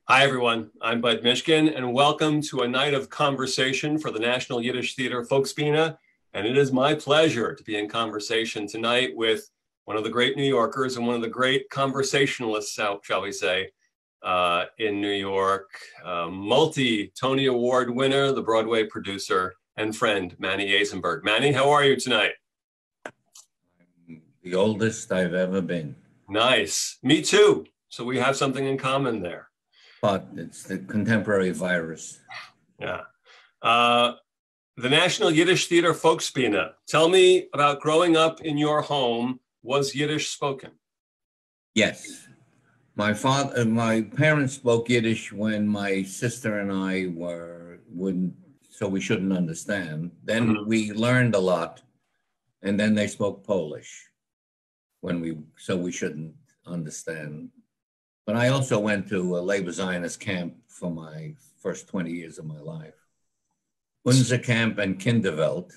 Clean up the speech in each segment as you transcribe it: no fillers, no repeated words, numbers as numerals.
Hi, everyone. I'm Bud Mishkin, and welcome to a night of conversation for the National Yiddish Theater Folksbiene. And it is my pleasure to be in conversation tonight with one of the great New Yorkers and one of the great conversationalists, shall we say, in New York, multi-Tony Award winner, the Broadway producer and friend, Manny Azenberg. Manny, how are you tonight? I'm the oldest I've ever been. Nice. Me too. So we have something in common there. But it's the contemporary virus. Yeah. The National Yiddish Theater Folksbiene. Tell me about growing up in your home. Was Yiddish spoken? Yes. My parents spoke Yiddish when my sister and I so we shouldn't understand. Then we learned a lot, and then they spoke Polish so we shouldn't understand. But I also went to a labor Zionist camp for my first 20 years of my life. Unser Camp and Kinderwelt,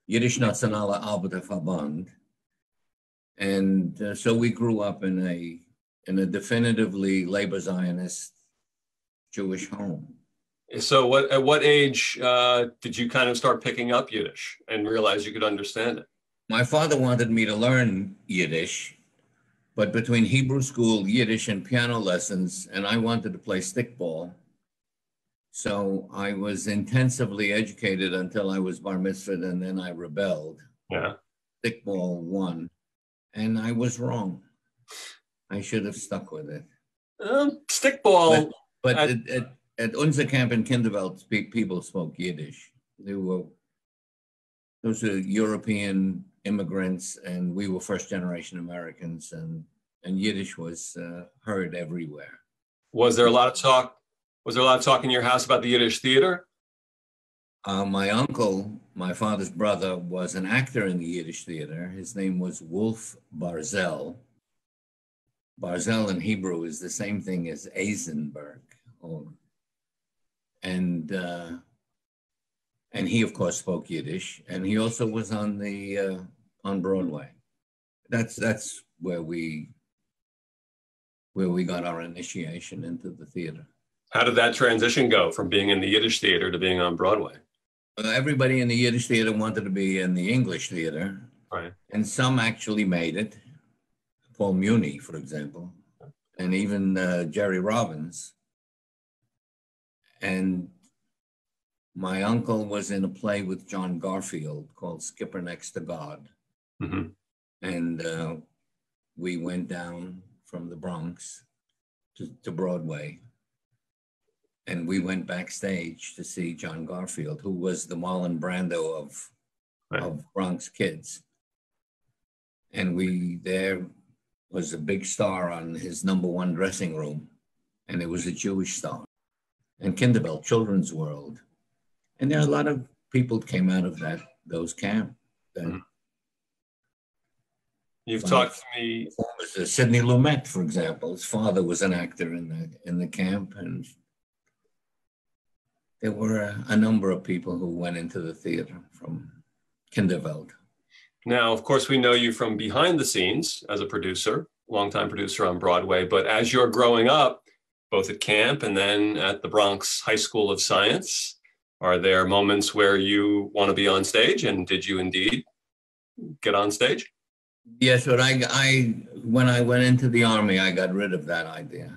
Yiddish Nationale Arbeiterverband. And so we grew up in a definitively labor Zionist Jewish home. So at what age did you kind of start picking up Yiddish and realize you could understand it? My father wanted me to learn Yiddish, but between Hebrew school, Yiddish, and piano lessons, and I wanted to play stickball. So I was intensively educated until I was bar mitzvahed, and then I rebelled. Yeah. Stickball won, and I was wrong. I should have stuck with it. Stickball. But at Unser Camp in Kinderwelt, people spoke Yiddish. Those are European immigrants, and we were first generation Americans, and Yiddish was heard everywhere. Was there a lot of talk? Was there a lot of talk in your house about the Yiddish theater? My uncle, my father's brother, was an actor in the Yiddish theater. His name was Wolf Barzel. Barzel in Hebrew is the same thing as Azenberg. And he, of course, spoke Yiddish, and he also was on Broadway. That's where we got our initiation into the theater. How did that transition go from being in the Yiddish theater to being on Broadway? Everybody in the Yiddish theater wanted to be in the English theater, right? And some actually made it. Paul Muni, for example, and even Jerry Robbins. And my uncle was in a play with John Garfield called Skipper Next to God. Mm-hmm. And we went down from the Bronx to Broadway. And we went backstage to see John Garfield, who was the Marlon Brando of Bronx kids. And there was a big star on his #1 dressing room, and it was a Jewish star. And Kinderwelt, Children's World. And there are a lot of people came out of those camps. You've talked to me. Sidney Lumet, for example. His father was an actor in the camp, and there were a number of people who went into the theater from Kinderwelt. Now, of course, we know you from behind the scenes as a producer, longtime producer on Broadway. But as you're growing up, both at camp and then at the Bronx High School of Science, are there moments where you want to be on stage? And did you indeed get on stage? Yes, but when I went into the Army, I got rid of that idea.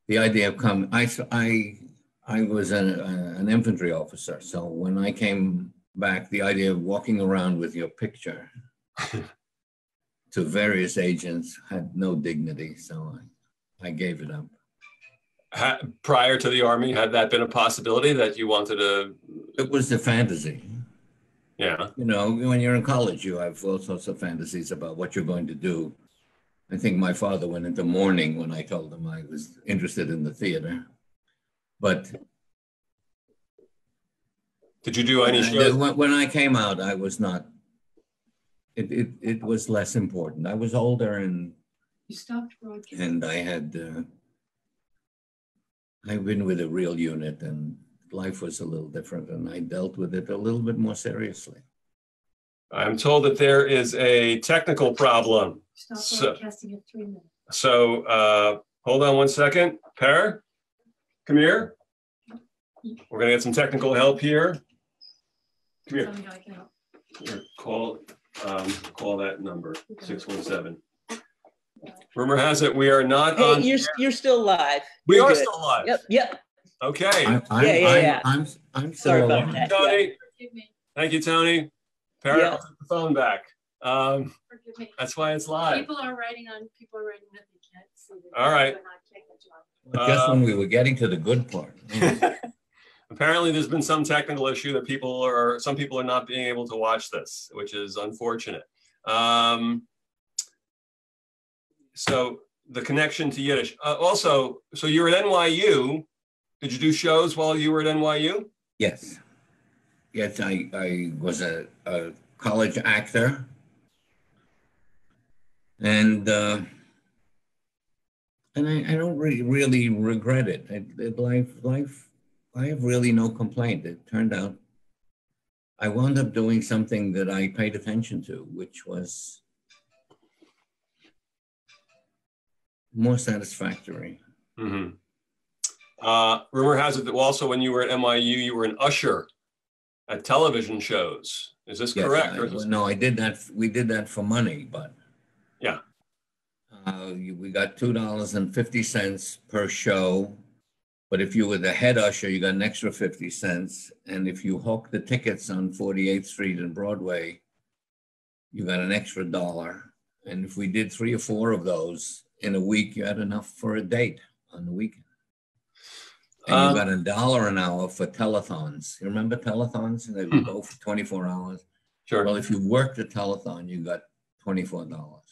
The idea of coming, I was an infantry officer. So when I came back, the idea of walking around with your picture to various agents had no dignity. So I gave it up. Prior to the Army, had that been a possibility that you wanted to? It was the fantasy. Yeah. You know, when you're in college, you have all sorts of fantasies about what you're going to do. I think my father went into mourning when I told him I was interested in the theater. But did you do any shows? When I came out, I was not. It was less important. I was older, and you stopped broadcasting. And I had. I've been with a real unit, and life was a little different, and I dealt with it a little bit more seriously. I'm told that there is a technical problem. Stop broadcasting at 3 minutes. So Hold on one second. Per, come here. We're going to get some technical help here. Come here. Here, call that number, 617. Rumor has it we are not on. Hey, you're still live. We are good. still live. Yep. Okay. I'm Sorry still about alive. that. Tony. Forgive me. Thank you, Tony. Per, Yeah. I'll take the phone back. Forgive me. That's why it's live. People are writing that they can't see. All right. Just when we were getting to the good part. Apparently, there's been some technical issue that some people are not being able to watch this, which is unfortunate. So the connection to Yiddish. Also, so you were at NYU. Did you do shows while you were at NYU? Yes. Yes, I was a college actor. And I don't really regret it. Life, I have really no complaint. It turned out I wound up doing something that I paid attention to, which was more satisfactory. Mm-hmm. Rumor has it that also when you were at NYU, you were an usher at television shows. Is this correct? No, I did that. We did that for money, but yeah, we got $2.50 per show. But if you were the head usher, you got an extra 50 cents. And if you hooked the tickets on 48th Street and Broadway, you got an extra $1. And if we did 3 or 4 of those in a week, you had enough for a date on the weekend. And you got $1 an hour for telethons. You remember telethons? They would go for 24 hours. Sure. Well, if you worked the telethon, you got $24.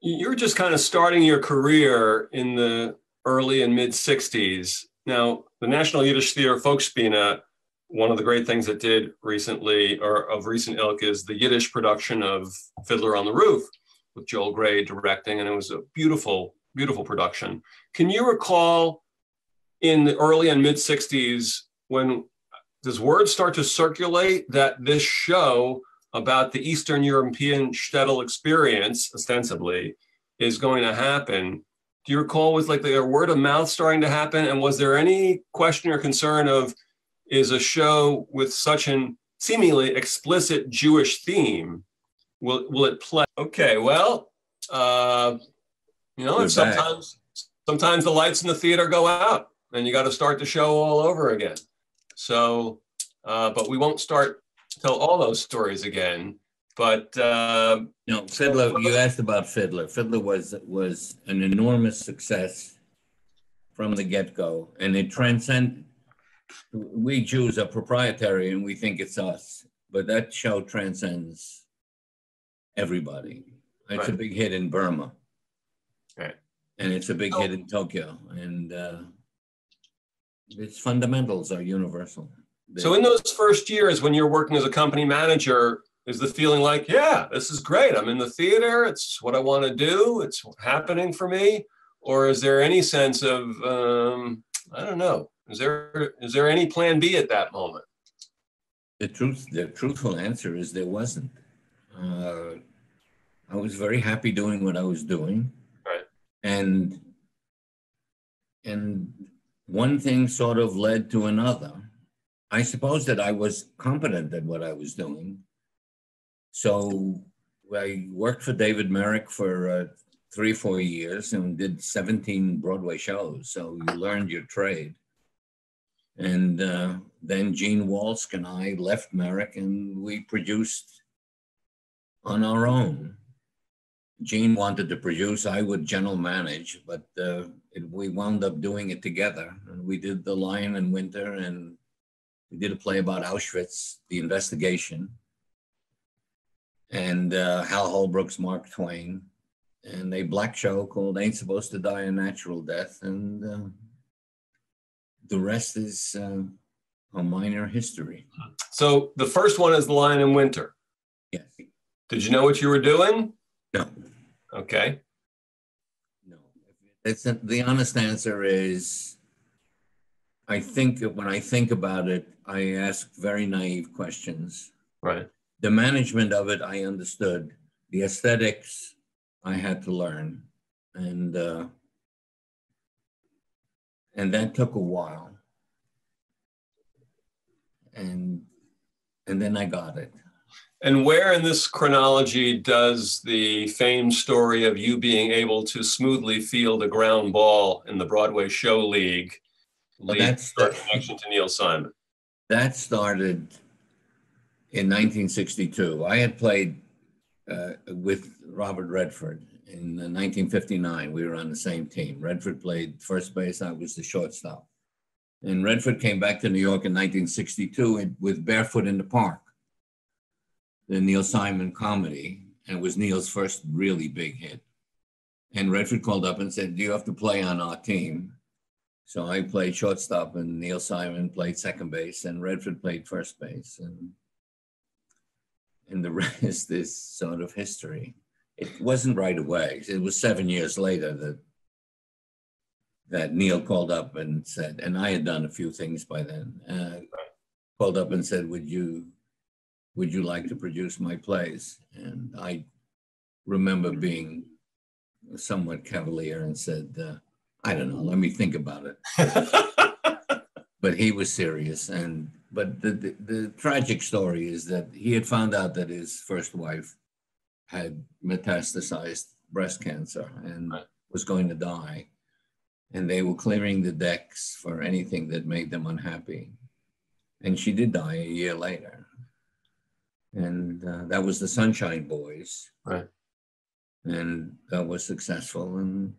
You were just kind of starting your career in the early and mid 60s. Now, the National Yiddish Theater Folksbiene, one of the great things it did recently, or of recent ilk, is the Yiddish production of Fiddler on the Roof with Joel Grey directing, and it was a beautiful, beautiful production. Can you recall in the early and mid 60s when does word start to circulate that this show about the Eastern European shtetl experience, ostensibly, is going to happen? Do you recall, was like the word of mouth starting to happen? And was there any question or concern of, is a show with such an seemingly explicit Jewish theme, will it play? Okay, well, sometimes the lights in the theater go out and you got to start the show all over again. So, but we won't tell all those stories again. But Fiddler. You asked about Fiddler. Fiddler was an enormous success from the get-go, and it transcended. We Jews are proprietary, and we think it's us, but that show transcends everybody. It's right. A big hit in Burma, right, and it's a big hit in Tokyo, and its fundamentals are universal. So in those first years when you're working as a company manager, is the feeling like, yeah, this is great, I'm in the theater, it's what I want to do, it's happening for me? Or is there any sense of, I don't know, is there any plan B at that moment? The truthful answer is there wasn't. I was very happy doing what I was doing. Right. And one thing sort of led to another. I suppose that I was competent at what I was doing. So I worked for David Merrick for 3 or 4 years and did 17 Broadway shows. So you learned your trade. And then Gene Walsk and I left Merrick and we produced on our own. Gene wanted to produce, I would general manage, but we wound up doing it together. And we did The Lion in Winter, and we did a play about Auschwitz, The Investigation, and Hal Holbrook's Mark Twain, and a black show called Ain't Supposed to Die a Natural Death, and the rest is a minor history. So the first one is The Lion in Winter. Yes. Did you know what you were doing? No. Okay. No. The honest answer is, I think when I think about it, I ask very naive questions. Right. The management of it, I understood. The aesthetics, I had to learn. And that took a while. And then I got it. And where in this chronology does the famed story of you being able to smoothly field a ground ball in the Broadway show league lead to your connection to Neil Simon? That started in 1962. I had played with Robert Redford in 1959. We were on the same team. Redford played first base. I was the shortstop. And Redford came back to New York in 1962 with Barefoot in the Park, the Neil Simon comedy, and it was Neil's first really big hit. And Redford called up and said, "Do you have to play on our team?" So I played shortstop, and Neil Simon played second base, and Redford played first base. And the rest is sort of history. It wasn't right away. It was 7 years later that Neil called up and said, and I had done a few things by then, called up and said, would you like to produce my plays? And I remember being somewhat cavalier and said, I don't know, let me think about it. But he was serious. But the tragic story is that he had found out that his first wife had metastasized breast cancer and was going to die. And they were clearing the decks for anything that made them unhappy. And she did die a year later. And that was the Sunshine Boys. Right. And that was successful. And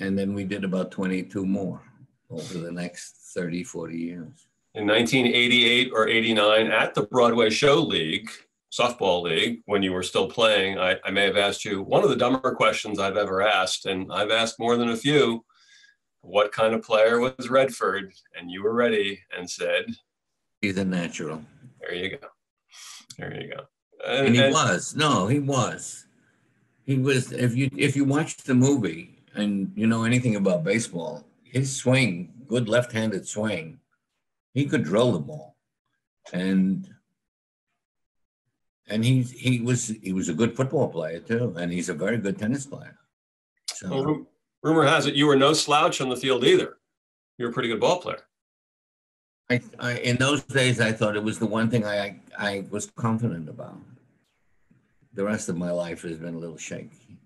then we did about 22 more over the next 30, 40 years. In 1988 or 89 at the Broadway Show League, softball league, when you were still playing, I may have asked you one of the dumber questions I've ever asked, and I've asked more than a few. What kind of player was Redford? And you were ready and said, he's a natural. There you go. There you go. And he was. No, he was. He was. If you watch the movie and you know anything about baseball, his swing, good left-handed swing, he could drill the ball. And he was a good football player too, and he's a very good tennis player. So, well, rumor has it you were no slouch on the field either. You were a pretty good ball player. I in those days I thought it was the one thing I was confident about. The rest of my life has been a little shaky.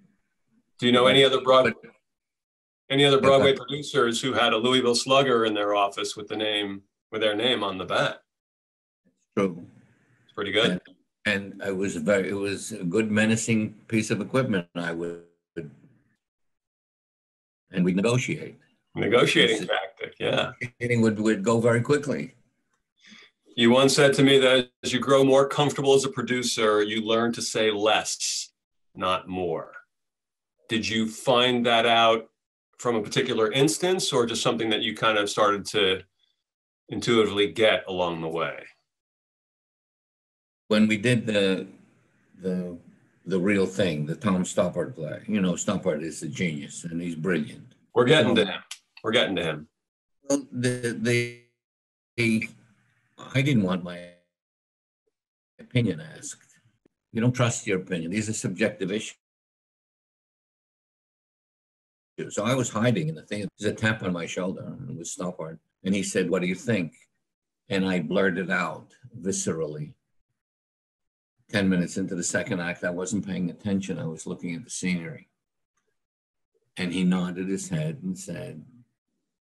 Do you know any other Broadway producers who had a Louisville Slugger in their office with their name on the bat? True. It's pretty good. And it was a good menacing piece of equipment. And we'd negotiate. Negotiating tactic, yeah. Negotiating would go very quickly. You once said to me that as you grow more comfortable as a producer, you learn to say less, not more. Did you find that out from a particular instance, or just something that you kind of started to intuitively get along the way? When we did the real thing, the Tom Stoppard play, Stoppard is a genius and he's brilliant. We're getting to him. Well, I didn't want my opinion asked. You don't trust your opinion. These are subjective issues. So I was hiding in the thing. There's a tap on my shoulder, and it was Stoppard. And he said, "What do you think?" And I blurted out viscerally. 10 minutes into the second act, I wasn't paying attention. I was looking at the scenery. And he nodded his head and said,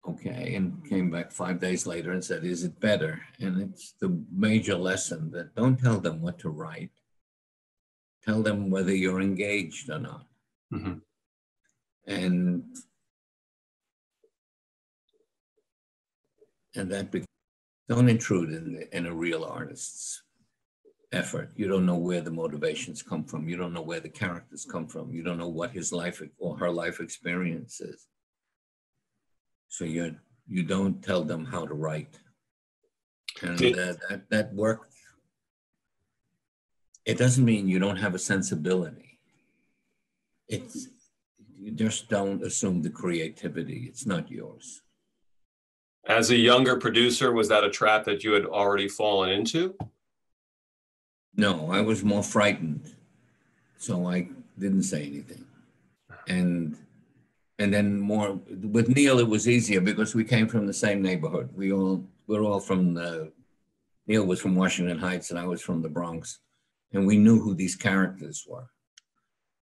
okay, and came back 5 days later and said, is it better? And it's the major lesson that don't tell them what to write. Tell them whether you're engaged or not. Mm-hmm. And that don't intrude in a real artist's effort. You don't know where the motivations come from. You don't know where the characters come from. You don't know what his life or her life experience is. So you don't tell them how to write. And that worked. It doesn't mean you don't have a sensibility. You just don't assume the creativity. It's not yours. As a younger producer, was that a trap that you had already fallen into? No, I was more frightened. So I didn't say anything. And then more with Neil, it was easier because we came from the same neighborhood. We're all from Neil was from Washington Heights and I was from the Bronx, and we knew who these characters were.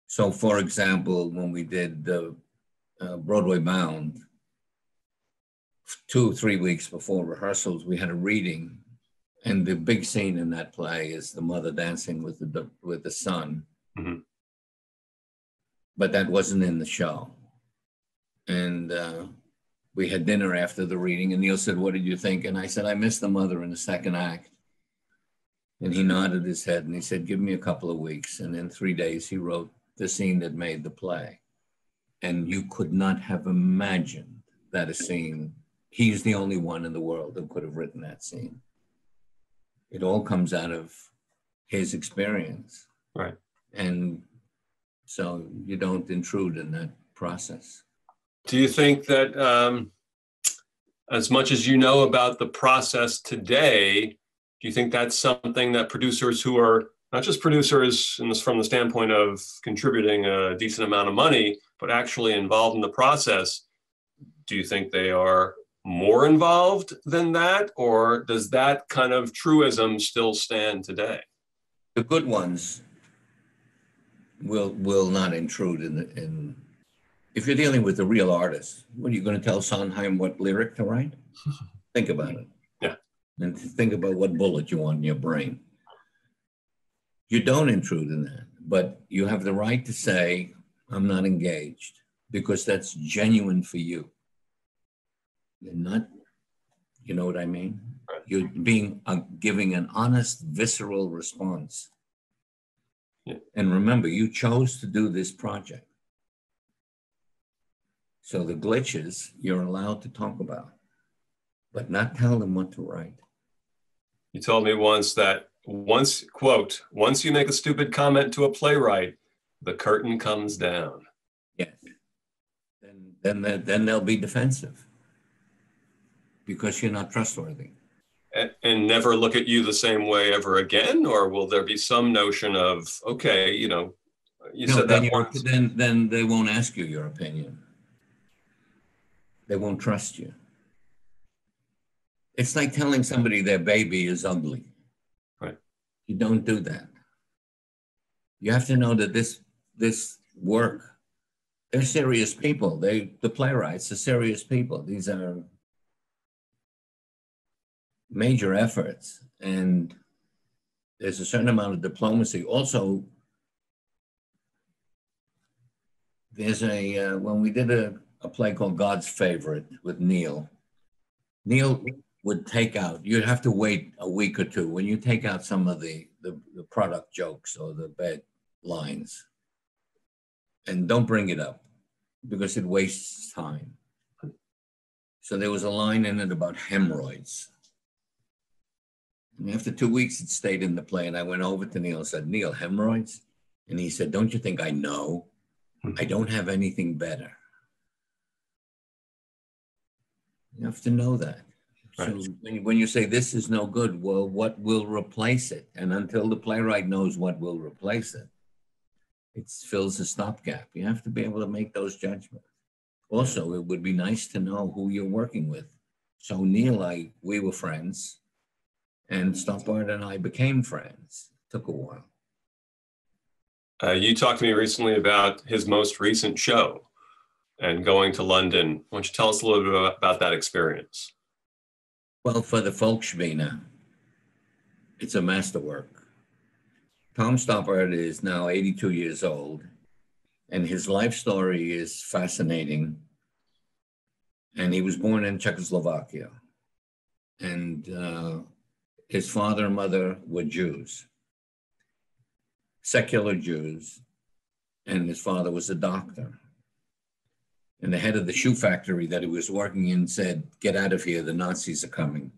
So, for example, when we did Broadway Bound, 2 or 3 weeks before rehearsals, we had a reading, and the big scene in that play is the mother dancing with the son. Mm-hmm. But that wasn't in the show. And we had dinner after the reading, and Neil said, "What did you think?" And I said, "I missed the mother in the second act." And he nodded his head and he said, "Give me a couple of weeks." And in 3 days, he wrote the scene that made the play. And you could not have imagined that a scene, he's the only one in the world who could have written that scene. It all comes out of his experience. Right. And so you don't intrude in that process. Do you think that as much as you know about the process today, do you think that's something that producers who are not just producers from the standpoint of contributing a decent amount of money, but actually involved in the process, do you think they are more involved than that? Or does that kind of truism still stand today? The good ones will not intrude in if you're dealing with a real artist. What are you going to tell Sondheim what lyric to write? Think about it. Yeah. And think about what bullet you want in your brain. You don't intrude in that, but you have the right to say, "I'm not engaged," because that's genuine for you. You're not, you know what I mean? Right. You're giving an honest, visceral response. Yeah. And remember, you chose to do this project. So the glitches you're allowed to talk about, but not tell them what to write. You told me once that once you make a stupid comment to a playwright, the curtain comes down. Yes. Then they'll be defensive because you're not trustworthy. And never look at you the same way ever again? Or will there be some notion of, okay, you said that once. Then they won't ask you your opinion. They won't trust you. It's like telling somebody their baby is ugly. Right. You don't do that. You have to know that this work, they're serious people. The playwrights are serious people. These are major efforts, and there's a certain amount of diplomacy. Also, there's when we did a play called God's Favorite with Neil would take out, you'd have to wait a week or two when you take out some of the product jokes or the bad lines, and don't bring it up because it wastes time. So there was a line in it about hemorrhoids. And after 2 weeks, it stayed in the play. And I went over to Neil and said, "Neil, hemorrhoids?" And he said, "Don't you think I know? I don't have anything better." You have to know that. Right. So when you say this is no good, well, what will replace it? And until the playwright knows what will replace it, it fills a stopgap. You have to be able to make those judgments. Also, it would be nice to know who you're working with. So Neil, we were friends. And Stoppard and I became friends. It took a while. You talked to me recently about his most recent show and going to London. Why don't you tell us a little bit about that experience? Well, for the Folksbiene, it's a masterwork. Tom Stoppard is now 82 years old, and his life story is fascinating. And he was born in Czechoslovakia. And his father and mother were Jews, secular Jews, and his father was a doctor. And the head of the shoe factory that he was working in said, "Get out of here, the Nazis are coming."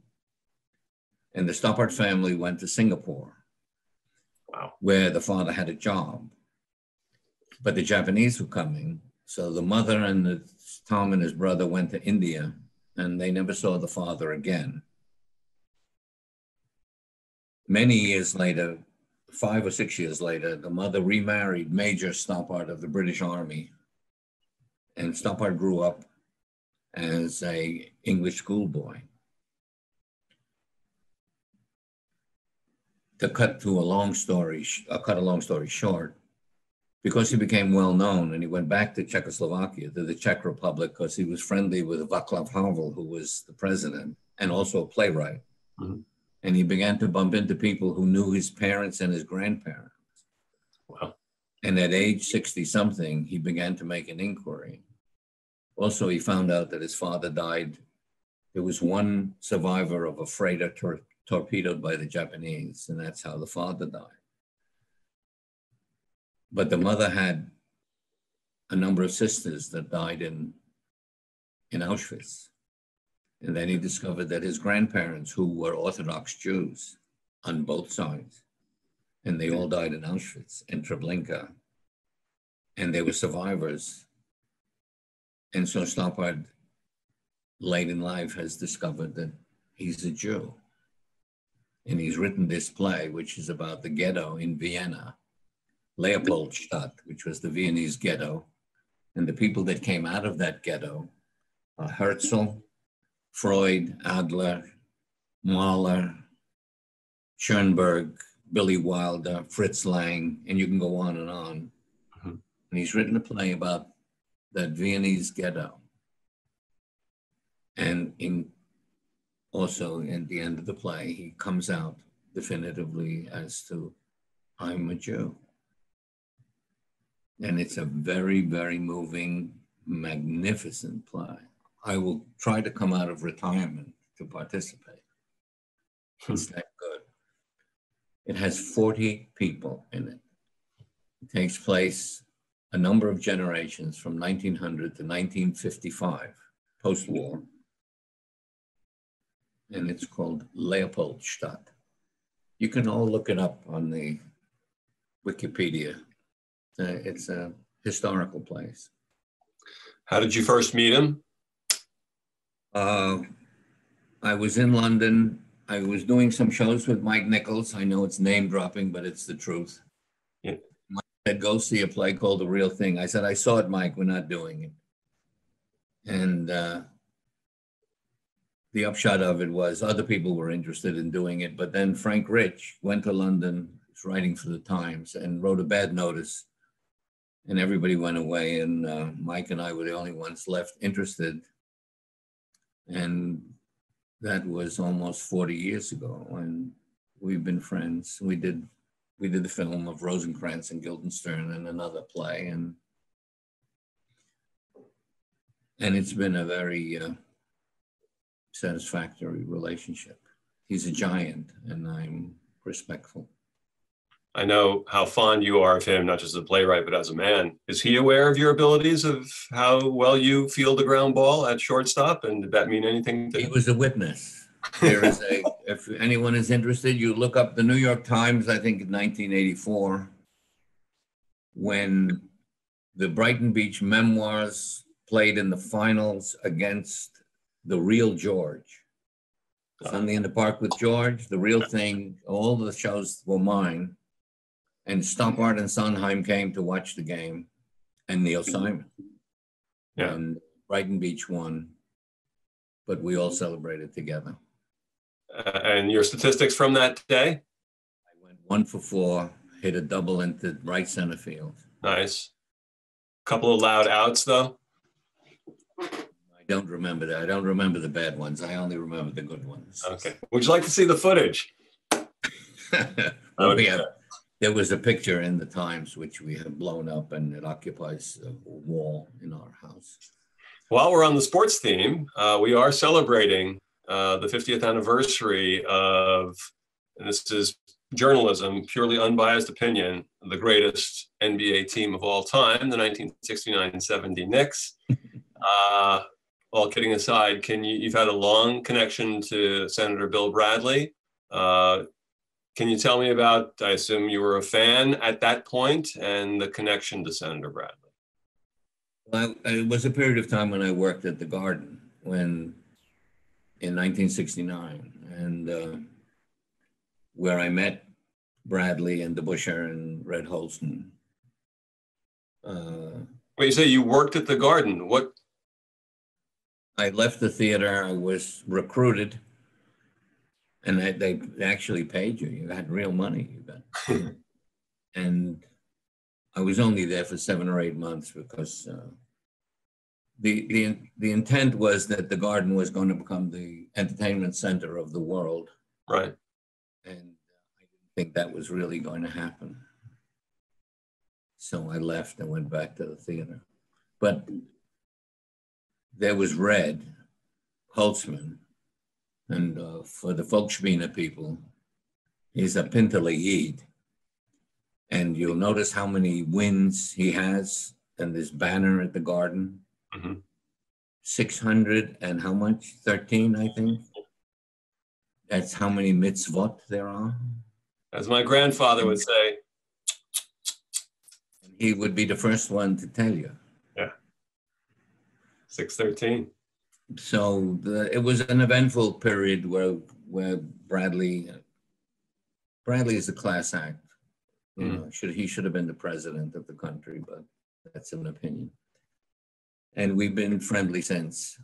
And the Stoppard family went to Singapore, wow, where the father had a job. But the Japanese were coming, so the mother and Tom and his brother went to India, and they never saw the father again. Many years later, 5 or 6 years later, the mother remarried Major Stoppard of the British Army, And Stoppard grew up as a English schoolboy. To cut a long story short, because he became well known and he went back to Czechoslovakia, to the Czech Republic, because he was friendly with Václav Havel, who was the president and also a playwright. Mm-hmm. And he began to bump into people who knew his parents and his grandparents. Wow. And at age 60-something, he began to make an inquiry. Also, he found out that his father died. There was one survivor of a freighter torpedoed by the Japanese, and that's how the father died. But the mother had a number of sisters that died in Auschwitz. And then he discovered that his grandparents, who were Orthodox Jews on both sides, and they all died in Auschwitz and Treblinka, and they were survivors. And so Stoppard, late in life, has discovered that he's a Jew. And he's written this play, which is about the ghetto in Vienna, Leopoldstadt, which was the Viennese ghetto. And the people that came out of that ghetto are Herzl, Freud, Adler, Mahler, Schoenberg, Billy Wilder, Fritz Lang, and you can go on and on. Mm-hmm. And he's written a play about that Viennese ghetto. And also at the end of the play, he comes out definitively as to, I'm a Jew. And it's a very, very moving, magnificent play. I will try to come out of retirement to participate. It's that good. It has 40 people in it. It takes place a number of generations from 1900 to 1955, post-war. And it's called Leopoldstadt. You can all look it up on the Wikipedia. It's a historical place. How did you first meet him? I was in London. I was doing some shows with Mike Nichols. I know it's name dropping, but it's the truth. Yeah. Mike said, go see a play called The Real Thing. I said, I saw it, Mike. We're not doing it. And the upshot of it was other people were interested in doing it. But then Frank Rich went to London, was writing for the Times, and wrote a bad notice. And everybody went away. And Mike and I were the only ones left interested. And that was almost 40 years ago, and we've been friends. We did the film of Rosencrantz and Guildenstern and another play, and it's been a very satisfactory relationship. He's a giant, and I'm respectful. I know how fond you are of him, not just as a playwright, but as a man. Is he aware of your abilities, of how well you field the ground ball at shortstop? And did that mean anything to him? He was a witness. There is if anyone is interested, you look up the New York Times, I think in 1984, when the Brighton Beach Memoirs played in the finals against The Real George. Sunday in the Park with George, The Real Thing, all the shows were mine. And Stoppard and Sondheim came to watch the game, and Neil Simon. Yeah. And Brighton Beach won, but we all celebrated together. And your statistics from that day? I went 1 for 4, hit a double into right center field. Nice. Couple of loud outs, though? I don't remember that. I don't remember the bad ones. I only remember the good ones. Okay. Would you like to see the footage? There was a picture in the Times which we have blown up, and it occupies a wall in our house. While we're on the sports theme, we are celebrating the 50th anniversary of, and this is journalism, purely unbiased opinion, the greatest NBA team of all time, the 1969-70 Knicks. All kidding aside, you've had a long connection to Senator Bill Bradley. Can you tell me about, I assume you were a fan at that point, and the connection to Senator Bradley? Well, it was a period of time when I worked at the Garden in 1969, and where I met Bradley and DeBusschere and Red Holston. Wait, you say you worked at the Garden. What? I left the theater. I was recruited, and they actually paid you. You had real money. You got, and I was only there for 7 or 8 months because the intent was that the Garden was going to become the entertainment center of the world. Right. And I didn't think that was really going to happen. So I left and went back to the theater. But there was Red Holtzman, and for the Folksbiene people, he's a Pintele Yid. And you'll notice how many wins he has and this banner at the Garden. 600 and how much? 13, I think. That's how many mitzvot there are. As my grandfather would say. He would be the first one to tell you. Yeah. 613. So it was an eventful period where Bradley is a class act. You know, he should have been the president of the country, but that's an opinion. And we've been friendly since.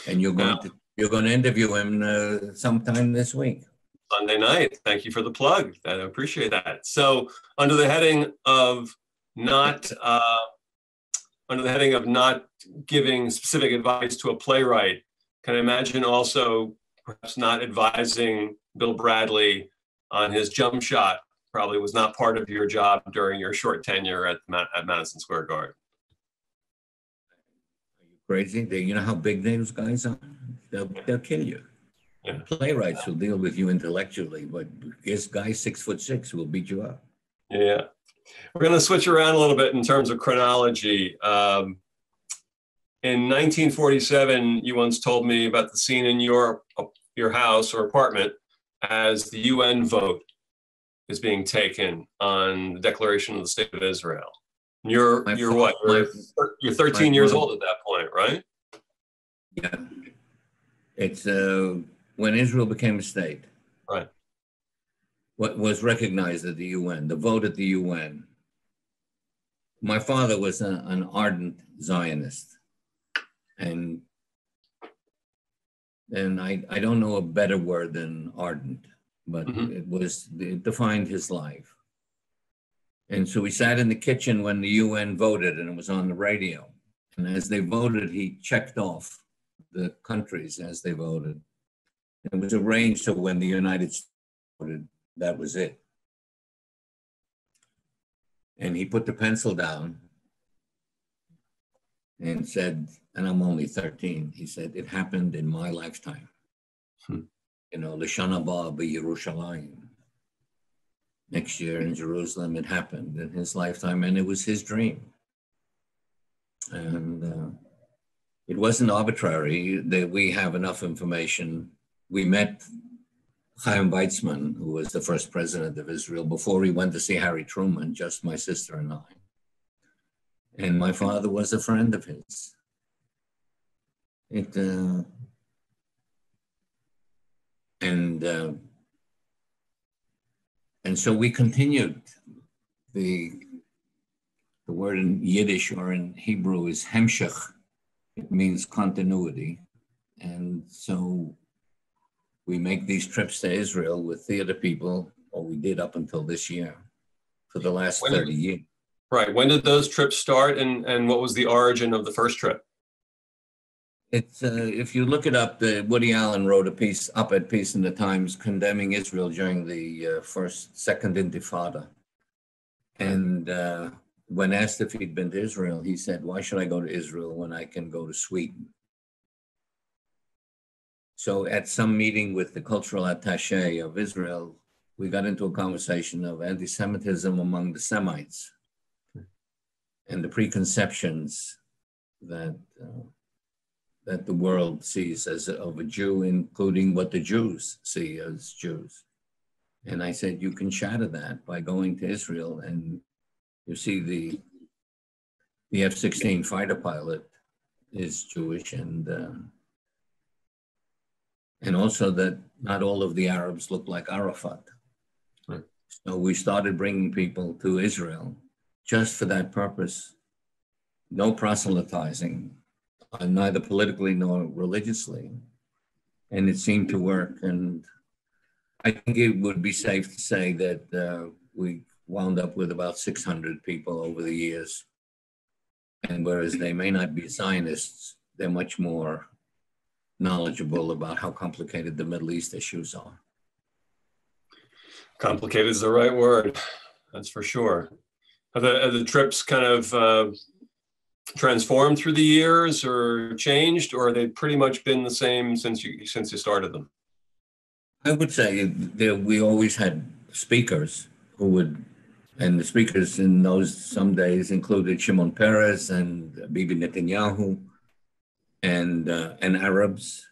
And you're going to interview him sometime this week. Sunday night. Thank you for the plug. I appreciate that. So under the heading of not giving specific advice to a playwright, can I imagine also perhaps not advising Bill Bradley on his jump shot probably was not part of your job during your short tenure at Madison Square Garden? Are you crazy? You know how big those guys are? They'll kill you. Yeah. Playwrights will deal with you intellectually, but this guy 6'6" will beat you up. Yeah. We're going to switch around a little bit in terms of chronology. In 1947, you once told me about the scene in your house or apartment as the UN vote is being taken on the Declaration of the State of Israel. You're 13 years old at that point, right? Yeah. It's when Israel became a state. Right. What was recognized at the UN, the vote at the UN. My father was an ardent Zionist. And I don't know a better word than ardent, but it defined his life. And so we sat in the kitchen when the UN voted, and it was on the radio. And as they voted, he checked off the countries as they voted. It was arranged so when the United States voted, that was it. And he put the pencil down and said, and I'm only 13, he said, it happened in my lifetime. You know, L'Shana Haba b'Yerushalayim. Next year in Jerusalem, it happened in his lifetime, and it was his dream. And it wasn't arbitrary that we have enough information. We met Chaim Weizmann, who was the first president of Israel, before he went to see Harry Truman, just my sister and I. And my father was a friend of his. And so we continued. The word in Yiddish or in Hebrew is hemshech. It means continuity. And so we make these trips to Israel with theater people, or we did up until this year, for the last 30 years. Right. When did those trips start, and what was the origin of the first trip? It's if you look it up, Woody Allen wrote a op-ed piece in the Times condemning Israel during the second Intifada. And when asked if he'd been to Israel, he said, "Why should I go to Israel when I can go to Sweden?" So at some meeting with the cultural attaché of Israel, we got into a conversation of anti-Semitism among the Semites and the preconceptions that the world sees as of a Jew, including what the Jews see as Jews. And I said, you can shatter that by going to Israel, and you see the F-16 fighter pilot is Jewish, and also that not all of the Arabs look like Arafat. So we started bringing people to Israel just for that purpose, no proselytizing, neither politically nor religiously. And it seemed to work. And I think it would be safe to say that we wound up with about 600 people over the years. And whereas they may not be Zionists, they're much more knowledgeable about how complicated the Middle East issues are. Complicated is the right word, that's for sure. Have the trips kind of transformed through the years or changed, or have they pretty much been the same since you started them? I would say that we always had speakers who would, and the speakers in those some days included Shimon Peres and Bibi Netanyahu and Arabs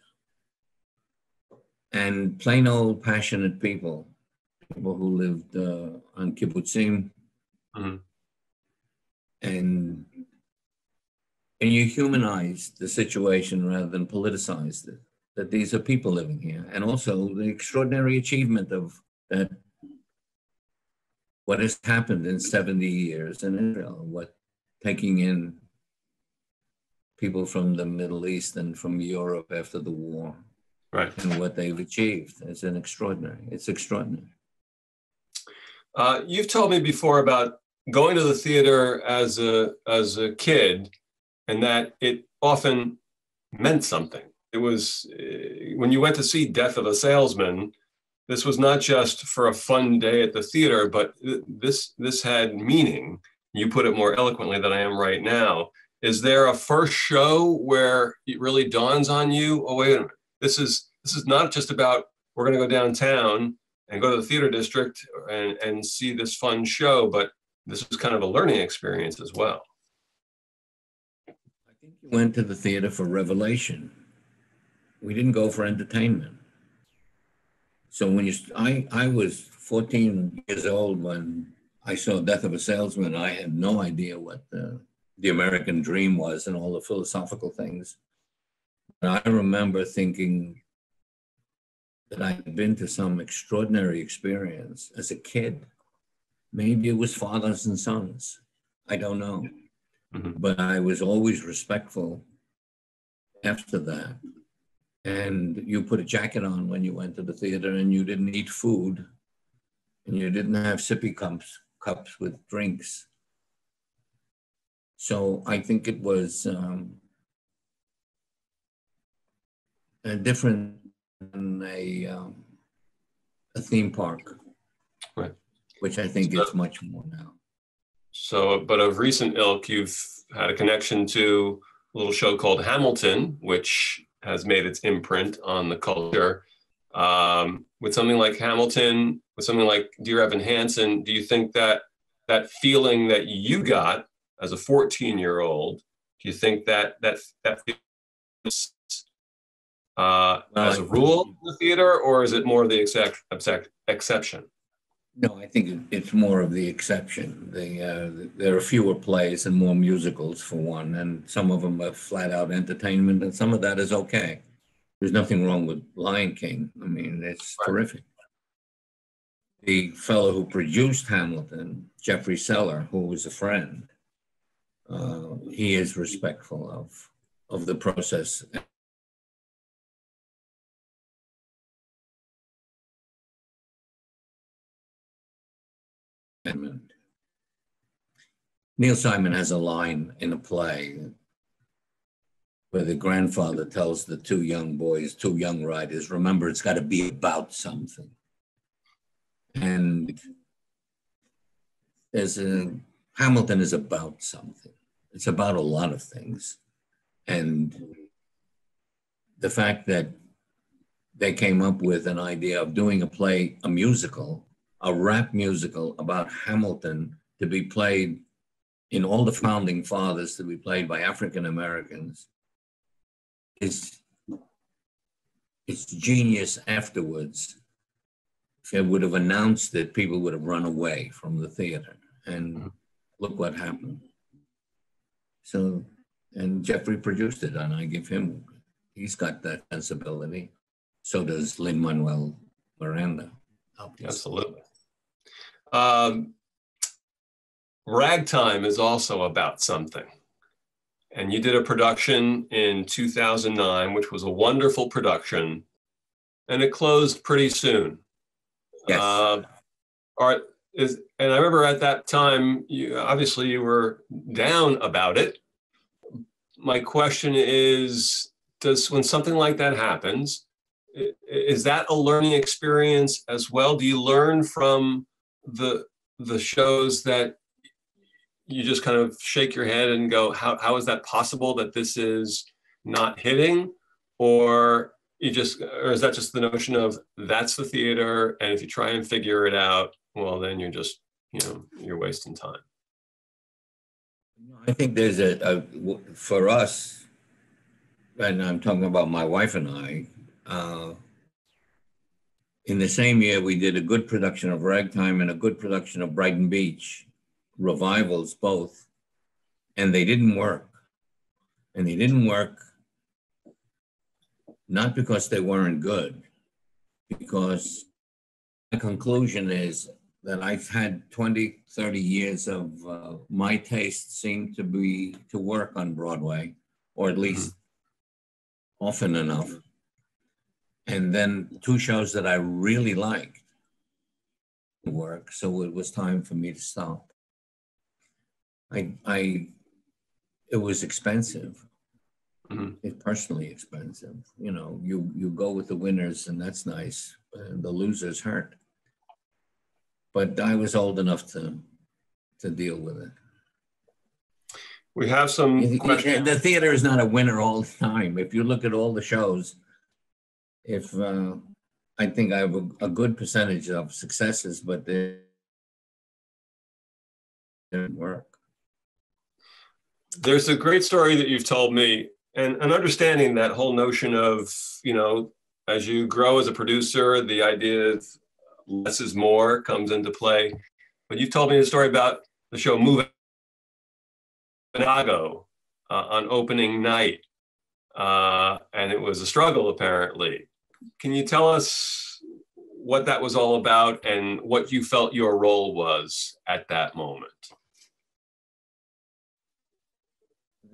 and plain old passionate people who lived on kibbutzim. Mm-hmm. And you humanized the situation rather than politicized it, that these are people living here. And also the extraordinary achievement of that, what has happened in 70 years in Israel, what taking in people from the Middle East and from Europe after the war, right, and what they've achieved is extraordinary. It's extraordinary. You've told me before about going to the theater as a kid, and that it often meant something. It was when you went to see Death of a Salesman, this was not just for a fun day at the theater, but this had meaning. You put it more eloquently than I am right now. Is there a first show where it really dawns on you, oh, wait a minute, this is not just about we're going to go downtown and go to the theater district and see this fun show, but this is kind of a learning experience as well. I think you went to the theater for revelation. We didn't go for entertainment. So when I was 14 years old when I saw Death of a Salesman. I had no idea what the American dream was and all the philosophical things. And I remember thinking that I had been to some extraordinary experience as a kid. Maybe it was fathers and sons. I don't know. Mm-hmm. But I was always respectful after that. And you put a jacket on when you went to the theater, and you didn't eat food, and you didn't have sippy cups with drinks. So I think it was different than a theme park, right? Which I think is much more now. So, but of recent ilk, you've had a connection to a little show called Hamilton, which has made its imprint on the culture. With something like Hamilton, with something like Dear Evan Hansen, do you think that that feeling that you got as a 14-year-old, do you think that feels as a rule in the theater, or is it more the exception? No, I think it's more of the exception. There are fewer plays and more musicals, for one, and some of them are flat out entertainment, and some of that is okay. There's nothing wrong with Lion King. I mean, it's terrific. The fellow who produced Hamilton, Jeffrey Seller, who was a friend, he is respectful of the process. Neil Simon has a line in a play where the grandfather tells the two young writers, remember, it's got to be about something. And Hamilton is about something. It's about a lot of things. And the fact that they came up with an idea of doing a musical, a rap musical about Hamilton to be played in all the founding fathers, to be played by African Americans, it's genius afterwards. If they would have announced it, people would have run away from the theater. And look what happened. So, and Jeffrey produced it, and I give him, he's got that sensibility. So does Lin-Manuel Miranda. Absolutely. Ragtime is also about something. and you did a production in 2009, which was a wonderful production, and it closed pretty soon. Yes. And I remember at that time, you were down about it. My question is, when something like that happens, is that a learning experience as well? Do you learn from the shows that you just kind of shake your head and go, how is that possible that this is not hitting? Or is that just the notion of that's the theater, and if you try and figure it out, well, then you're just, you're wasting time? I think there's for us, and I'm talking about my wife and I, in the same year, we did a good production of Ragtime and a good production of Brighton Beach, revivals both, and they didn't work. And they didn't work not because they weren't good, because my conclusion is that I've had 20, 30 years of my taste seem to work on Broadway, or at least often enough. And then two shows that I really liked work, so it was time for me to stop. It was expensive. It's personally expensive. You go with the winners, and that's nice. And the losers hurt. But I was old enough to deal with it. We have some questions. The theater is not a winner all the time. If you look at all the shows, I think I have a good percentage of successes, but they didn't work. There's a great story that you've told me, and understanding that whole notion of, as you grow as a producer, the idea of less is more comes into play. But you've told me a story about the show Moving Chicago on opening night, and it was a struggle, apparently. Can you tell us what that was all about and what you felt your role was at that moment?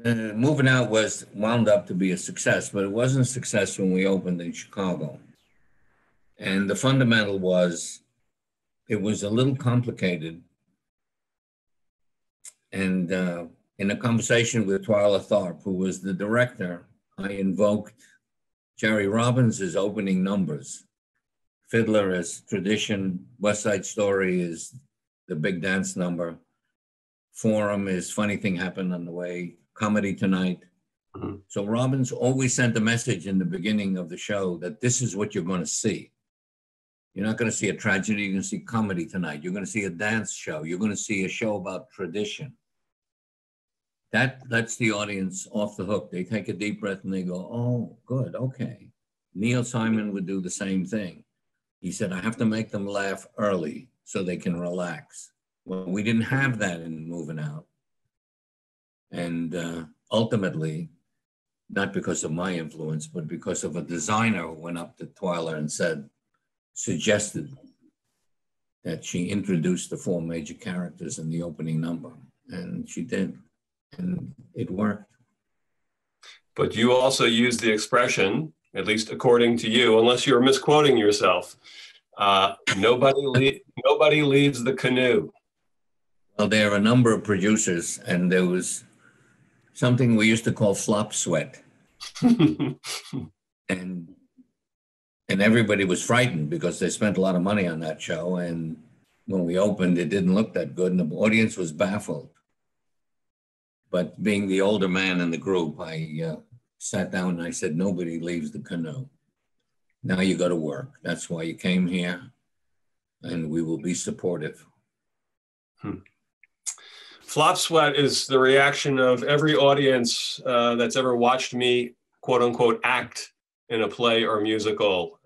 Moving Out wound up to be a success, but it wasn't a success when we opened in Chicago. And the fundamental was, it was a little complicated. And in a conversation with Twyla Tharp, who was the director, I invoked Jerry Robbins' opening numbers. Fiddler is tradition, West Side Story is the big dance number, Forum is Funny Thing Happened on the Way, Comedy Tonight. So Robbins always sent a message in the beginning of the show that this is what you're going to see. You're not going to see a tragedy, you're going to see comedy tonight. You're going to see a dance show. You're going to see a show about tradition. That lets the audience off the hook. They take a deep breath and they go, oh, good, okay. Neil Simon would do the same thing. He said, I have to make them laugh early so they can relax. Well, we didn't have that in Moving Out. And ultimately, not because of my influence, but because of a designer who went up to Twyla and suggested that she introduced the four major characters in the opening number. And she did. And it worked. But you also used the expression, at least according to you, unless you're misquoting yourself, nobody leaves the canoe. Well, there are a number of producers, and there was something we used to call flop sweat. and everybody was frightened because they spent a lot of money on that show. And when we opened, it didn't look that good, and the audience was baffled. But being the older man in the group, I sat down and I said, nobody leaves the canoe. Now you go to work. That's why you came here, and we will be supportive. Flop sweat is the reaction of every audience that's ever watched me, quote unquote, act in a play or musical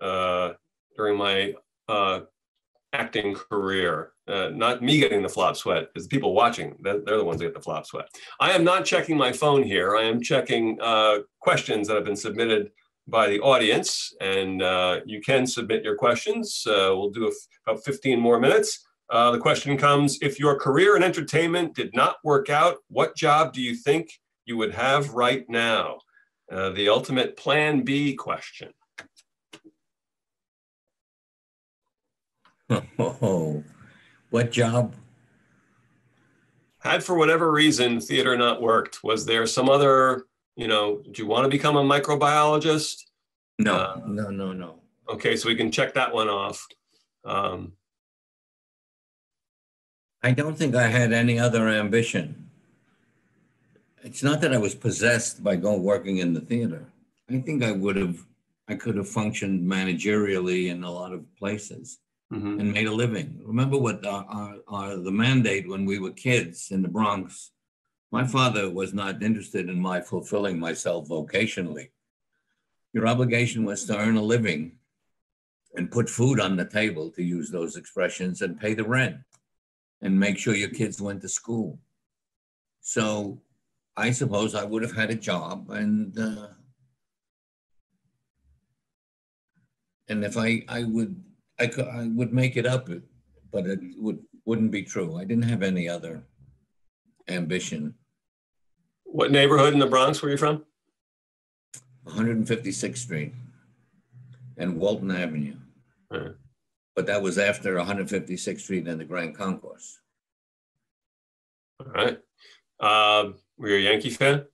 during my acting career. Not me getting the flop sweat, it's the people watching. They're the ones that get the flop sweat. I am not checking my phone here. I am checking questions that have been submitted by the audience, and you can submit your questions. We'll do about 15 more minutes. The question comes, if your career in entertainment did not work out, what job do you think you would have right now? The ultimate plan B question. Oh, what job? Had for whatever reason theater not worked? Was there some other, did you want to become a microbiologist? No. Okay, so we can check that one off. I don't think I had any other ambition. It's not that I was possessed by working in the theater. I think I could have functioned managerially in a lot of places and made a living. Remember what the mandate when we were kids in the Bronx? My father was not interested in my fulfilling myself vocationally. Your obligation was to earn a living and put food on the table, to use those expressions, and pay the rent and make sure your kids went to school. So I suppose I would have had a job, and if I would make it up, but it wouldn't be true. I didn't have any other ambition. What neighborhood in the Bronx were you from? 156th Street and Walton Avenue. Right. But that was after 156th Street and the Grand Concourse. All right. Were you a Yankee fan?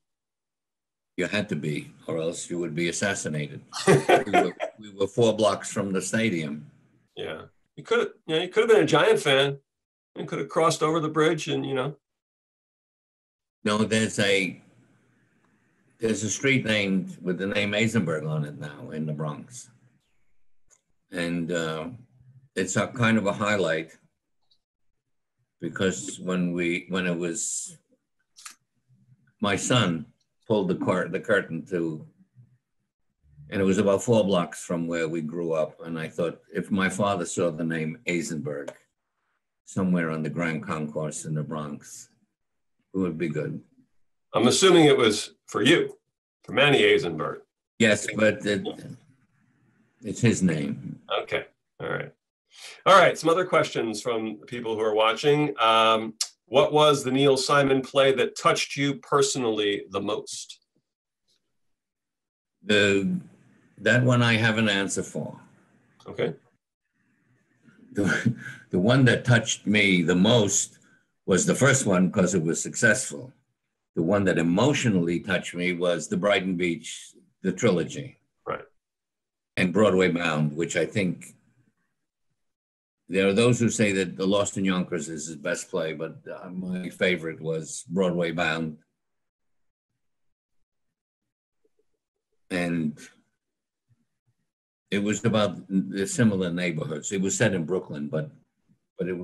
You had to be, or else you would be assassinated. we were 4 blocks from the stadium. Yeah. You could have been a Giant fan and could have crossed over the bridge and, No, there's a street named with the name Azenberg on it now in the Bronx. And it's a kind of a highlight because when it was my son pulled the curtain and it was about 4 blocks from where we grew up. And I thought, if my father saw the name Azenberg somewhere on the Grand Concourse in the Bronx, it would be good. I'm assuming it was for you, for Manny Azenberg. Yes, but it's his name. Okay. All right. Some other questions from the people who are watching. What was the Neil Simon play that touched you personally the most? That one I have an answer for. Okay. The one that touched me the most was the first one because it was successful. The one that emotionally touched me was the Brighton Beach, the trilogy. Right. And Broadway Bound, which I think there are those who say that The Lost in Yonkers is his best play, but my favorite was Broadway Bound. And it was about the similar neighborhoods. It was set in Brooklyn, but it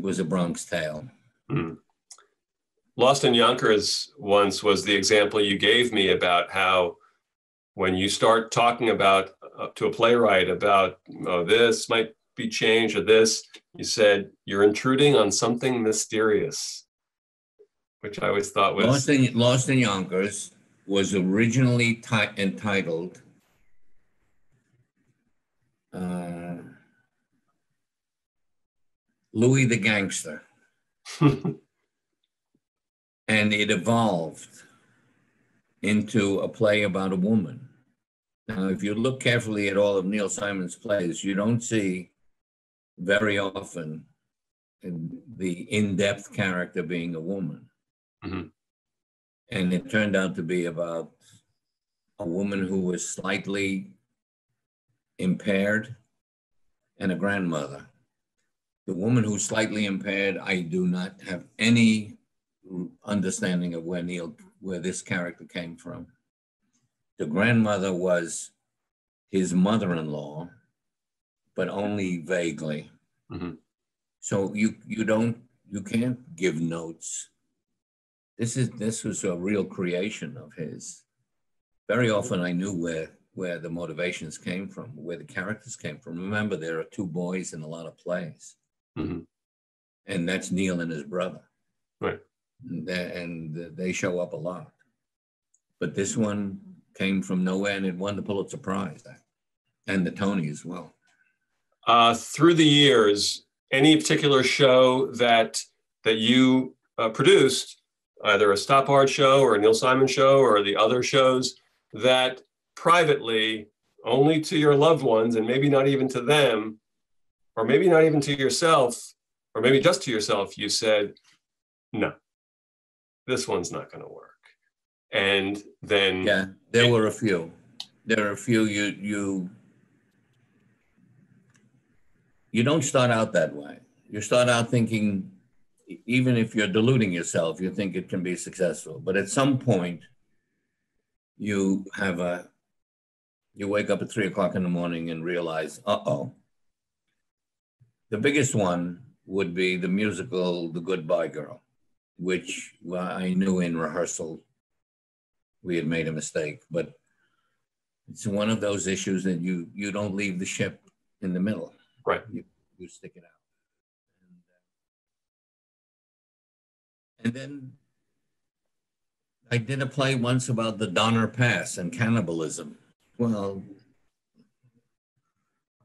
was a Bronx tale. Mm. Lost in Yonkers once was the example you gave me about how when you start talking about to a playwright about, this might be changed or this, you said, you're intruding on something mysterious, which I always thought was... Lost in Yonkers was originally entitled Louis the Gangster. And it evolved into a play about a woman. Now, if you look carefully at all of Neil Simon's plays, you don't see very often the in-depth character being a woman. Mm-hmm. And it turned out to be about a woman who was slightly impaired and a grandmother. The woman who's slightly impaired, I do not have any understanding of where this character came from. The grandmother was his mother-in-law, but only vaguely. Mm-hmm. So you can't give notes. This was a real creation of his. Very often I knew where the motivations came from, where the characters came from. Remember, there are 2 boys in a lot of plays. Mm-hmm. And that's Neil and his brother. Right. And they show up a lot. But this one came from nowhere and it won the Pulitzer Prize and the Tony as well. Through the years, any particular show that you produced either a Stoppard show or a Neil Simon show or the other shows that privately, only to your loved ones, and maybe not even to them, or maybe not even to yourself, or maybe just to yourself, you said, no, this one's not going to work. And then... Yeah, there were a few. There are a few you don't start out that way. You start out thinking, even if you're deluding yourself, you think it can be successful. But at some point, you wake up at 3 o'clock in the morning and realize, uh-oh. The biggest one would be the musical The Goodbye Girl, which I knew in rehearsal we had made a mistake, but it's one of those issues that you don't leave the ship in the middle. Right. You stick it out. And then I did a play once about the Donner Pass and cannibalism. Well,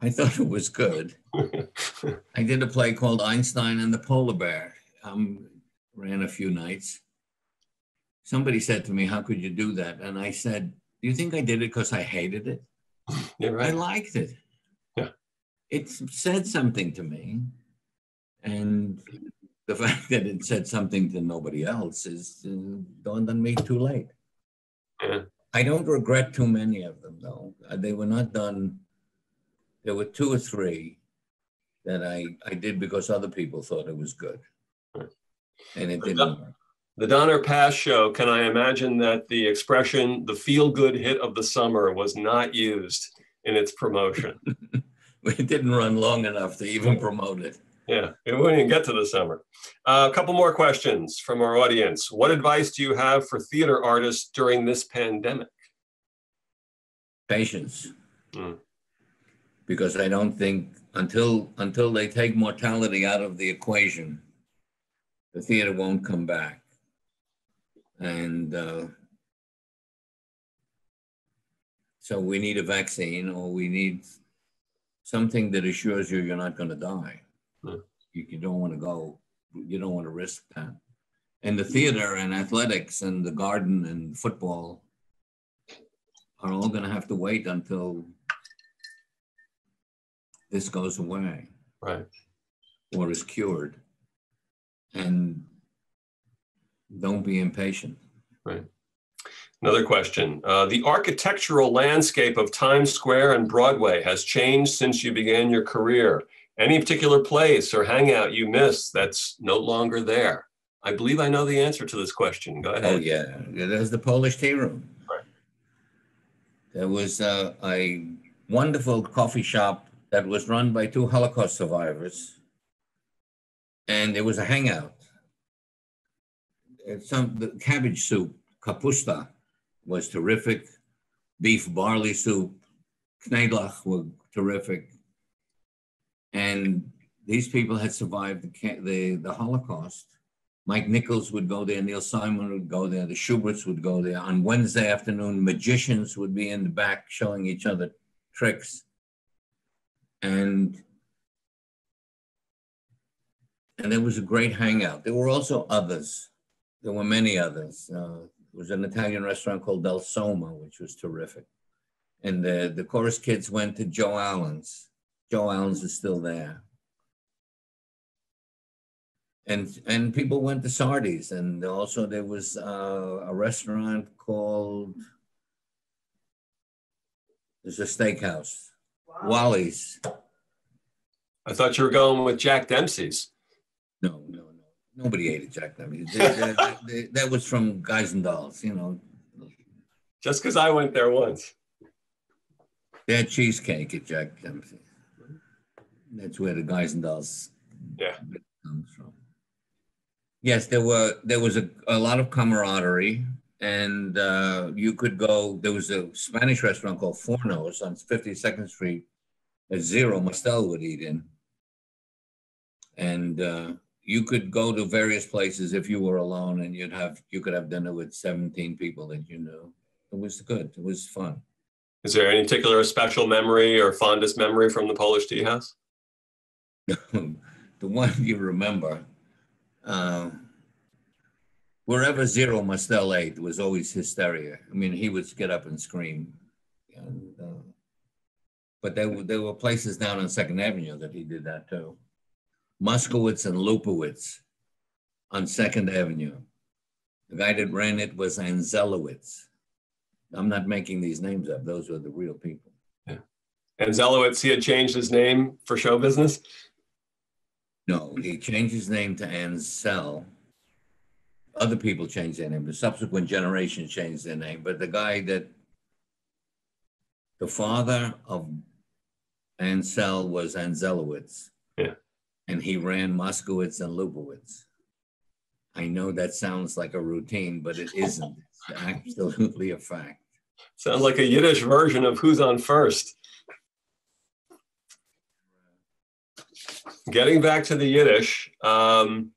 I thought it was good. I did a play called Einstein and the Polar Bear. Ran a few nights. Somebody said to me, how could you do that? And I said, do you think I did it because I hated it? Yeah, right. I liked it. Yeah. It said something to me. And the fact that it said something to nobody else is dawned on me too late. Yeah. I don't regret too many of them, though. They were not done. There were 2 or 3 that I did because other people thought it was good. Right. And it didn't work. The Donner Pass show, can I imagine that the expression, the feel-good hit of the summer, was not used in its promotion? It didn't run long enough to even promote it. Yeah, it wouldn't even get to the summer. A couple more questions from our audience. What advice do you have for theater artists during this pandemic? Patience. Because I don't think until they take mortality out of the equation, the theater won't come back. And so we need a vaccine, or we need something that assures you're not going to die. You don't want to go, you don't want to risk that. And the theater and athletics and the garden and football are all going to have to wait until this goes away. Right. Or is cured. And don't be impatient. Right. Another question. The architectural landscape of Times Square and Broadway has changed since you began your career. Any particular place or hangout you miss that's no longer there? I believe I know the answer to this question. Go ahead. Oh, yeah. There's the Polish Tea Room. Right. There was a wonderful coffee shop that was run by 2 Holocaust survivors. And it was a hangout. The cabbage soup, kapusta, was terrific. Beef barley soup, knedlach were terrific. And these people had survived the Holocaust. Mike Nichols would go there, Neil Simon would go there, the Schuberts would go there. On Wednesday afternoon, magicians would be in the back showing each other tricks. And there was a great hangout. There were also others. There were many others. There was an Italian restaurant called Del Soma, which was terrific. And the chorus kids went to Joe Allen's. Joe Allen's is still there. And people went to Sardi's. And also there was a restaurant called, there's a steakhouse, Wally's. I thought you were going with Jack Dempsey's. No. Nobody ate at Jack Dempsey's. That was from Guys and Dolls, you know. Just because I went there once. They had cheesecake at Jack Dempsey's. That's where the Guys and Dolls comes from. Yes, there was a lot of camaraderie, and you could go. There was a Spanish restaurant called Fornos on 52nd Street that Zero Mastel would eat in, and you could go to various places if you were alone, and you could have dinner with 17 people that you knew. It was good. It was fun. Is there any particular special memory or fondest memory from the Polish Tea House? The one you remember, wherever Zero Mostel ate, was always hysteria. I mean, he would get up and scream. And, but there were places down on 2nd Avenue that he did that too. Moskowitz and Lupowitz on 2nd Avenue. The guy that ran it was Anzelowitz. I'm not making these names up. Those were the real people. Yeah. Anzelowitz, he had changed his name for show business? No, he changed his name to Ansel. Other people changed their name. The subsequent generation changed their name. But the guy that, the father of Ansel was Anzelowitz. Yeah. And he ran Moskowitz and Lubowitz. I know that sounds like a routine, but it isn't. It's absolutely a fact. Sounds like a Yiddish version of Who's on First. Getting back to the Yiddish, you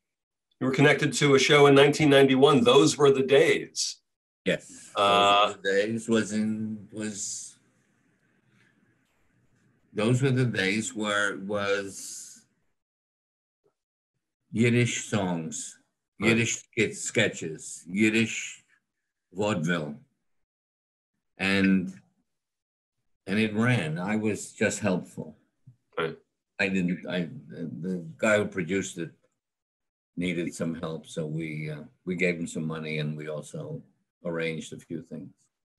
were connected to a show in 1991. Those Were the Days. Yes. Those Were the Days Those Were the Days where it was Yiddish songs, Yiddish sketches, Yiddish vaudeville. And it ran. I was just helpful. Right. The guy who produced it needed some help, so we gave him some money, and we also arranged a few things.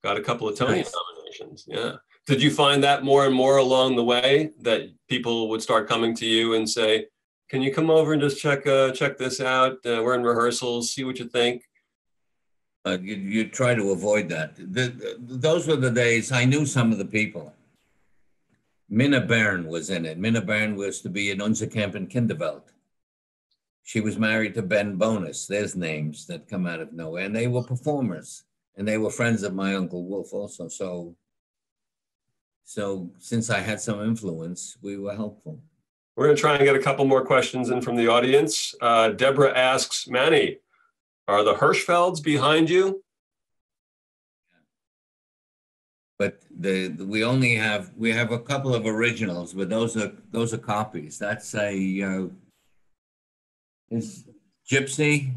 Got a couple of Tony nominations. Yeah. Did you find that more and more along the way, that people would start coming to you and say, "Can you come over and just check this out? We're in rehearsals. See what you think." You try to avoid that. Those were the days. I knew some of the people. Minna Bern was in it. Minna Bern was to be in Unserkamp and Kinderwelt. She was married to Ben Bonus. There's names that come out of nowhere. And they were performers. And they were friends of my Uncle Wolf also. So since I had some influence, we were helpful. We're going to try and get a couple more questions in from the audience. Deborah asks, Manny, are the Hirschfelds behind you? But we have a couple of originals, but those are copies. That's is Gypsy,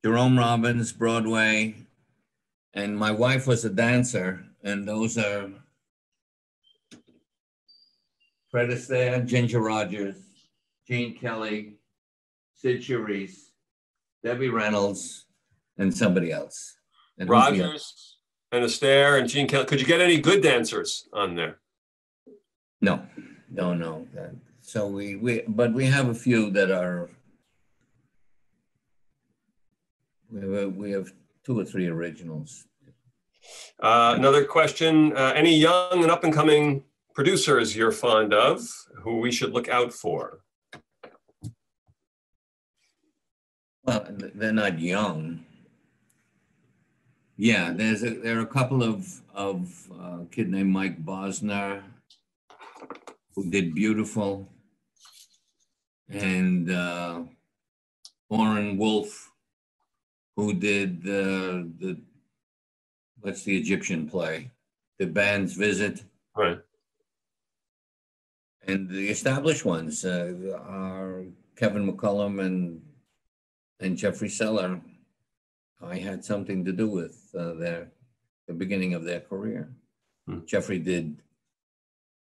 Jerome Robbins, Broadway, and my wife was a dancer, and those are Fred Astaire, Ginger Rogers, Gene Kelly, Sid Charisse, Debbie Reynolds, and somebody else. And Rogers and Astaire and Gene Kelly. Could you get any good dancers on there? No. So but we have a few that are. We have 2 or 3 originals. Another question: any young and up and coming producers you're fond of, who we should look out for? Well, they're not young. Yeah, there are a couple of a kid named Mike Bosner who did Beautiful, and Orrin Wolf, who did what's the Egyptian play? The Band's Visit. Right. And the established ones are Kevin McCullum and Jeffrey Seller. I had something to do with the beginning of their career. Jeffrey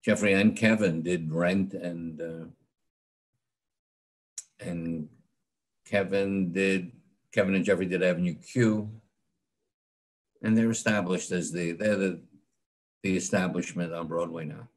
and Kevin did Rent, and Kevin and Jeffrey did Avenue Q, and they're established as the establishment on Broadway now.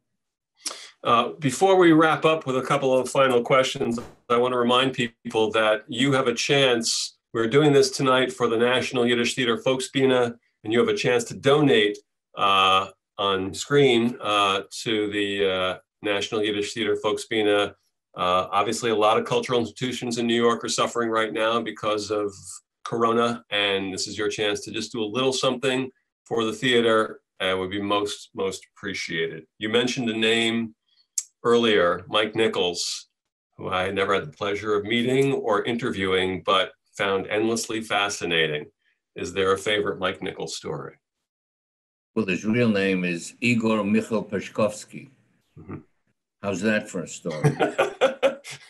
Before we wrap up with a couple of final questions, I want to remind people that you have a chance. We're doing this tonight for the National Yiddish Theater Folksbiene, and you have a chance to donate on screen to the National Yiddish Theater Folksbiene. Obviously, a lot of cultural institutions in New York are suffering right now because of Corona, and this is your chance to just do a little something for the theater. Would be most appreciated. You mentioned a name earlier, Mike Nichols, who I never had the pleasure of meeting or interviewing, but found endlessly fascinating. Is there a favorite Mike Nichols story? Well, his real name is Igor Michal Peshkovsky. How's that for a story?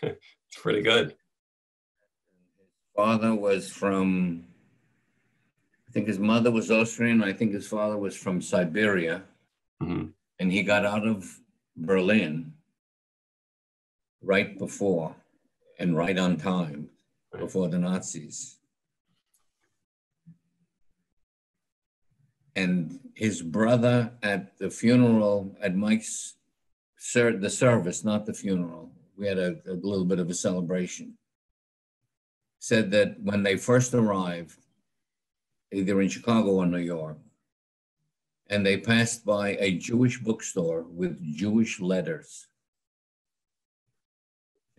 It's pretty good. His father was from, I think his mother was Austrian. I think his father was from Siberia. Mm-hmm. And he got out of Berlin right before and right on time before the Nazis. And his brother at the funeral, at Mike's, the service, not the funeral, we had a little bit of a celebration, said that when they first arrived, either in Chicago or New York, and they passed by a Jewish bookstore with Jewish letters.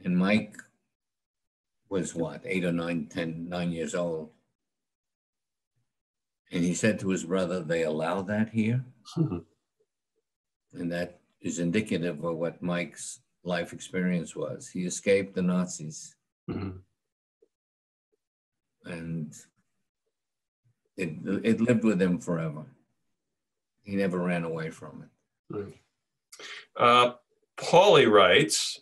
And Mike was what, 8 or 9 years old. And he said to his brother, they allow that here? And that is indicative of what Mike's life experience was. He escaped the Nazis. And it lived with him forever. He never ran away from it. Paulie writes,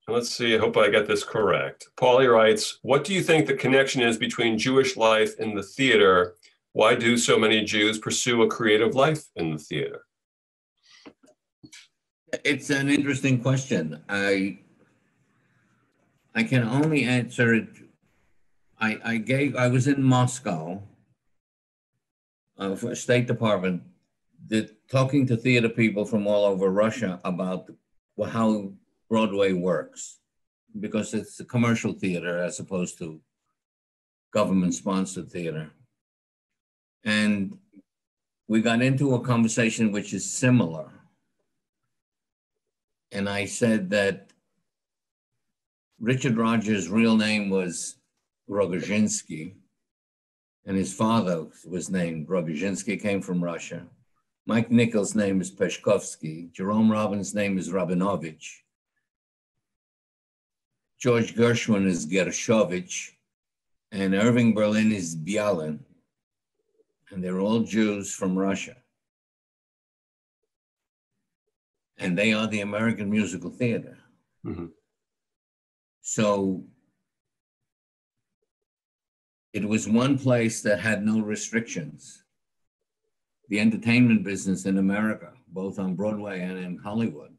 let's see, I hope I got this correct. Paulie writes, what do you think the connection is between Jewish life and the theater? Why do so many Jews pursue a creative life in the theater? It's an interesting question. I can only answer it. I was in Moscow for State Department, talking to theater people from all over Russia about how Broadway works, because it's a commercial theater as opposed to government-sponsored theater. And we got into a conversation which is similar. And I said that Richard Rodgers' real name was Rogozhinsky, and his father was named Rogozhinsky, came from Russia. Mike Nichols' name is Peshkovsky. Jerome Robbins' name is Rabinovich. George Gershwin is Gershovich, and Irving Berlin is Bialin. And they're all Jews from Russia. And they are the American musical theater. So it was one place that had no restrictions. The entertainment business in America, both on Broadway and in Hollywood,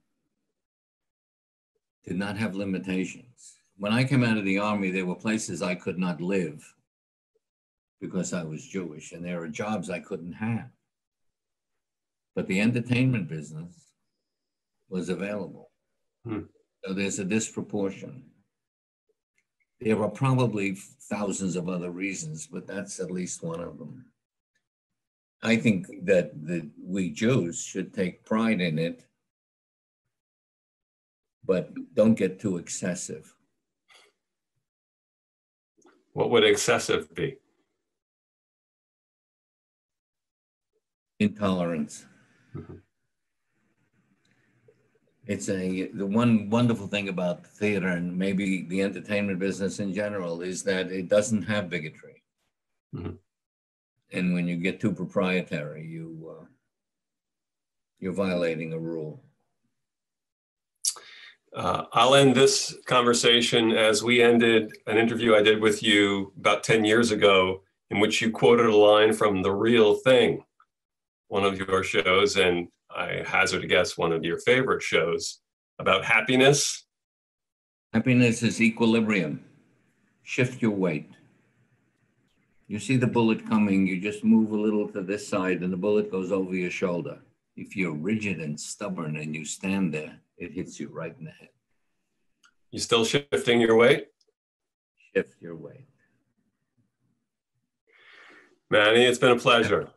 did not have limitations. When I came out of the Army, there were places I could not live because I was Jewish, and there are jobs I couldn't have. But the entertainment business was available. So there's a disproportion. There are probably thousands of other reasons, but that's at least one of them. I think that we Jews should take pride in it, but don't get too excessive. What would excessive be? Intolerance. It's the one wonderful thing about theater and maybe the entertainment business in general is that it doesn't have bigotry. And when you get too proprietary, you're violating a rule. I'll end this conversation as we ended an interview I did with you about 10 years ago, in which you quoted a line from The Real Thing, one of your shows, and I hazard to guess one of your favorite shows, about happiness. Happiness is equilibrium. Shift your weight. You see the bullet coming, you just move a little to this side and the bullet goes over your shoulder. If you're rigid and stubborn and you stand there, it hits you right in the head. You still shifting your weight? Shift your weight. Manny, it's been a pleasure.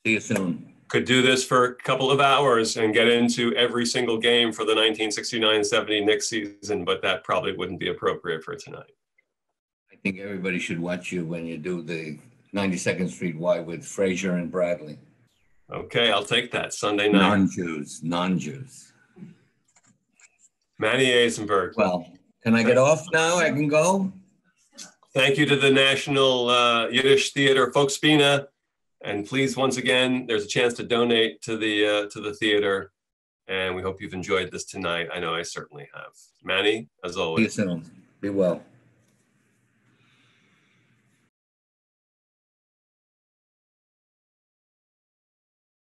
See you soon. Could do this for a couple of hours and get into every single game for the 1969-70 Knicks season, but that probably wouldn't be appropriate for tonight. I think everybody should watch you when you do the 92nd Street Y with Frazier and Bradley. Okay, I'll take that Sunday night. Non-Jews. Manny Azenberg. Well, can I get off now? I can go? Thank you to the National Yiddish Theater Folksbiene. And please, once again, there's a chance to donate to the theater. And we hope you've enjoyed this tonight. I know I certainly have. Manny, as always. See you soon. Be well.